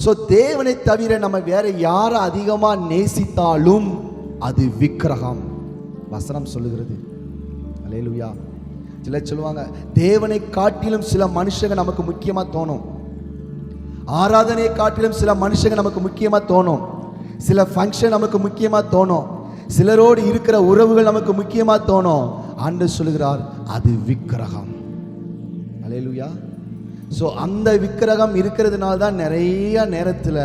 So தேவனை தவிர நம்ம வேற யாரை அதிகமாக நேசித்தாலும் அது விக்கிரகம். வசனம் சொல்லுகிறது. அல்லேலூயா. சிலர் சொல்லுவாங்க, தேவனை காட்டிலும் சில மனுஷங்க நமக்கு முக்கியமாக தோணும், ஆராதனையை காட்டிலும் சில மனுஷங்க நமக்கு முக்கியமாக தோணும், சில ஃபங்க்ஷன் நமக்கு முக்கியமாக தோணும், சிலரோடு இருக்கிற உறவுகள் நமக்கு முக்கியமாக தோணும். ஆண்டவர் சொல்லுகிறார், அது விக்கிரகம். அல்லேலூயா. ஸோ அந்த விக்கிரகம் இருக்கிறதுனால தான் நிறைய நேரத்தில்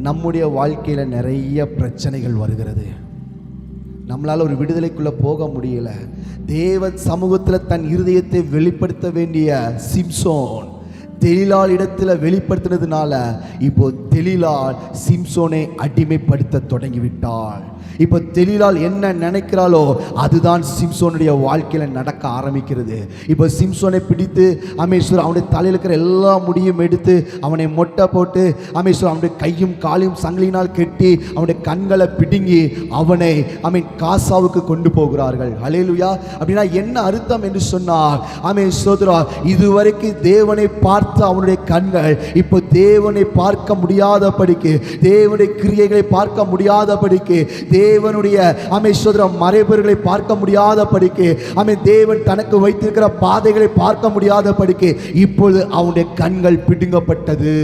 நம்முடைய வாழ்க்கையில் நிறைய பிரச்சனைகள் வருகிறது. நம்மளால் ஒரு விடுதலைக்குள்ளே போக முடியல. தேவ சமூகத்தில் தன் இருதயத்தை வெளிப்படுத்த வேண்டிய சிம்சோன் தெலீலாள் இடத்துல வெளிப்படுத்தினதுனால இப்போ தெலீலாள் சிம்சோனை அடிமைப்படுத்த தொடங்கிவிட்டாள். இப்போ தெலீலாள் என்ன நினைக்கிறாளோ அதுதான் சிம்சோனுடைய வாழ்க்கையில் நடக்க ஆரம்பிக்கிறது. இப்போ சிம்சோனை பிடித்து அமேஸ்வர் அவனுடைய தலையில் இருக்கிற எல்லா முடியும் எடுத்து அவனை மொட்டை போட்டு அமேஸ்வர் அவனுடைய கையும் காலையும் சங்கிலினால் கெட்டி அவனுடைய கண்களை பிடுங்கி அவனை காசாவுக்கு கொண்டு போகிறார்கள். ஹல்லேலூயா. அப்படின்னா என்ன அர்த்தம் என்று சொன்னார், சோதரா, இதுவரைக்கும் தேவனை பார்த்த அவனுடைய கண்கள் இப்போ தேவனை பார்க்க முடியாதபடிக்கு, தேவனுடைய கிரியைகளை பார்க்க முடியாதபடிக்கு, தேவனுடைய மறைபொருள்களை பார்க்க முடியாதபடிக்கு, தேவன் தனக்கு வைத்திருக்கிற பாதைகளை பார்க்க முடியாதபடிக்கு இப்பொழுது அவனுடைய கண்கள் பிடுங்கப்பட்டது.